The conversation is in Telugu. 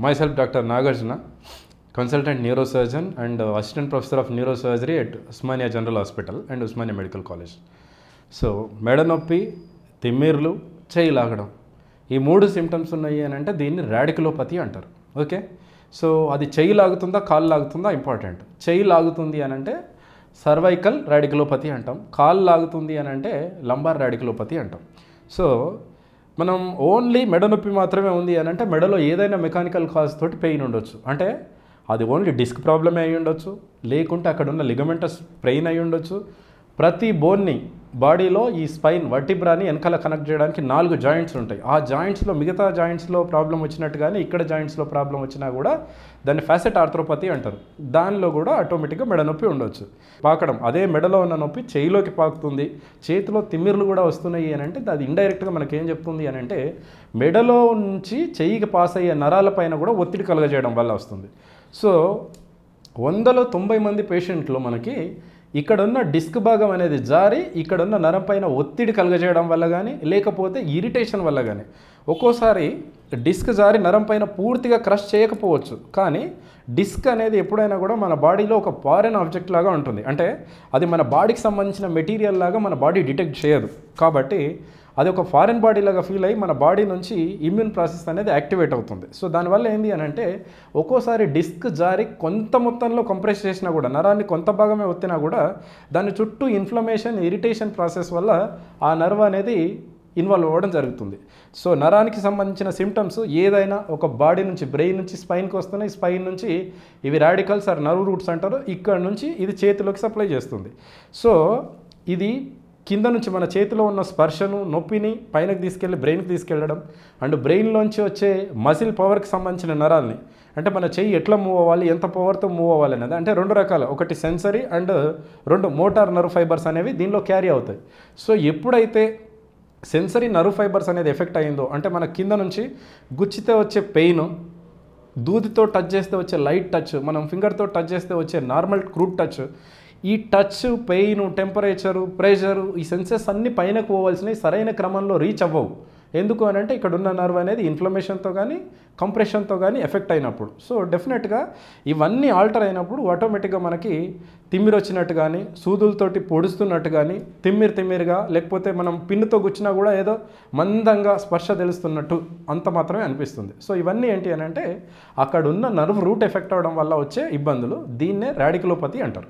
Myself, Dr. Nagarjuna, consultant neurosurgeon and assistant professor of neurosurgery at Usmania General Hospital and Usmania Medical College. So మెడ నొప్పి, తిమ్మిర్లు, చేయి లాగడం, ఈ మూడు సిమ్టమ్స్ ఉన్నాయి అని అంటే దీన్ని రాడికులోపతి అంటారు. ఓకే, సో అది చేయి లాగుతుందా కాలు లాగుతుందా ఇంపార్టెంట్. చేయి లాగుతుంది అని అంటే సర్వైకల్ రాడికులోపతి అంటాం, కాలు లాగుతుంది అని అంటే లంబార్ రాడికులోపతి అంటాం. సో మనం ఓన్లీ మెడ నొప్పి మాత్రమే ఉంది అని అంటే మెడలో ఏదైనా మెకానికల్ కాజ్ తోటి పెయిన్ ఉండొచ్చు. అంటే అది ఓన్లీ డిస్క్ ప్రాబ్లమే అయి ఉండొచ్చు, లేకుంటే అక్కడ ఉన్న లిగమెంటస్ పెయిన్ అయి ఉండొచ్చు. ప్రతి బోన్ని బాడీలో ఈ స్పైన్ వర్టిబ్రాని వెనకాల కనెక్ట్ చేయడానికి 4 జాయింట్స్ ఉంటాయి. ఆ జాయింట్స్లో మిగతా జాయింట్స్లో ప్రాబ్లం వచ్చినట్టుగానే ఇక్కడ జాయింట్స్లో ప్రాబ్లం వచ్చినా కూడా దాన్ని ఫ్యాసెట్ ఆర్థ్రోపతి అంటారు. దానిలో కూడా ఆటోమేటిక్గా మెడ నొప్పి ఉండొచ్చు. పాకడం, అదే మెడలో ఉన్న నొప్పి చేయిలోకి పాకుతుంది, చేతిలో తిమ్మిర్లు కూడా వస్తున్నాయి అని అంటే అది ఇండైరెక్ట్గా మనకేం చెప్తుంది అని అంటే మెడలో నుంచి చెయ్యికి పాస్ అయ్యే నరాల పైన కూడా ఒత్తిడి కలగజేయడం వల్ల వస్తుంది. సో 100లో 90 మంది పేషెంట్లు మనకి ఇక్కడున్న డిస్క్ భాగం అనేది జారి ఇక్కడున్న నరం పైన ఒత్తిడి కలగజేయడం వల్ల కానీ లేకపోతే ఇరిటేషన్ వల్ల కానీ, ఒక్కోసారి డిస్క్ జారి నరం పైన పూర్తిగా క్రష్ చేయకపోవచ్చు, కానీ డిస్క్ అనేది ఎప్పుడైనా కూడా మన బాడీలో ఒక ఫారెన్ ఆబ్జెక్ట్ లాగా ఉంటుంది. అంటే అది మన బాడీకి సంబంధించిన మెటీరియల్ లాగా మన బాడీ డిటెక్ట్ చేయదు. కాబట్టి అది ఒక ఫారెన్ బాడీ లాగా ఫీల్ అయ్యి మన బాడీ నుంచి ఇమ్యూన్ ప్రాసెస్ అనేది యాక్టివేట్ అవుతుంది. సో దానివల్ల ఏంటి అని అంటే ఒక్కోసారి డిస్క్ జారి కొంత మొత్తంలో కంప్రెస్ చేసినా కూడా, నరాన్ని కొంత భాగమే ఒత్తినా కూడా దాని చుట్టూ ఇన్ఫ్లమేషన్, ఇరిటేషన్ ప్రాసెస్ వల్ల ఆ నర్వ్ అనేది ఇన్వాల్వ్ అవ్వడం జరుగుతుంది. సో నరానికి సంబంధించిన సిమ్టమ్స్ ఏదైనా ఒక బాడీ నుంచి బ్రెయిన్ నుంచి స్పైన్కి వస్తున్నాయి, స్పైన్ నుంచి ఇవి రాడికల్స్ ఆర్ నర్వ్ రూట్స్ అంటారు, ఇక్కడ నుంచి ఇది చేతిలోకి సప్లై చేస్తుంది. సో ఇది కింద నుంచి మన చేతిలో ఉన్న స్పర్శను, నొప్పిని పైనకి తీసుకెళ్ళి బ్రెయిన్కి తీసుకెళ్ళడం, అండ్ బ్రెయిన్లోంచి వచ్చే మసిల్ పవర్కి సంబంధించిన నరాల్ని, అంటే మన చెయ్యి ఎట్లా మూవ్ అవ్వాలి, ఎంత పవర్తో మూవ్ అవ్వాలి అనేది, అంటే 2 రకాల, ఒకటి sensory and 2 motor nerve fibres అనేవి దీనిలో క్యారీ అవుతాయి. సో ఎప్పుడైతే సెన్సరీ నర్వ్ ఫైబర్స్ అనేది ఎఫెక్ట్ అయిందో, అంటే మన కింద నుంచి గుచ్చితే వచ్చే పెయిన్, దూదితో టచ్ చేస్తే వచ్చే లైట్ టచ్, మనం ఫింగర్తో టచ్ చేస్తే వచ్చే నార్మల్ క్రూడ్ టచ్, ఈ టచ్, పెయిన్, టెంపరేచరు, ప్రెషరు, ఈ సెన్సెస్ అన్నీ పైనకు పోవాల్సినవి సరైన క్రమంలో రీచ్ అవ్వవు. ఎందుకు అని అంటే ఇక్కడ ఉన్న నర్వ్ అనేది ఇన్ఫ్లమేషన్తో కానీ కంప్రెషన్తో కానీ ఎఫెక్ట్ అయినప్పుడు. సో డెఫినెట్గా ఇవన్నీ ఆల్టర్ అయినప్పుడు ఆటోమేటిక్గా మనకి తిమ్మిరి వచ్చినట్టు కానీ, సూదులతోటి పొడుస్తున్నట్టు కానీ, తిమ్మిరిగా, లేకపోతే మనం పిన్నుతో గుచ్చినా కూడా ఏదో మందంగా స్పర్శ తెలుస్తున్నట్టు అంత మాత్రమే అనిపిస్తుంది. సో ఇవన్నీ ఏంటి అని అంటే అక్కడ ఉన్న నర్వ్ రూట్ ఎఫెక్ట్ అవ్వడం వల్ల వచ్చే ఇబ్బందులు. దీన్నే రాడికులోపతి అంటారు.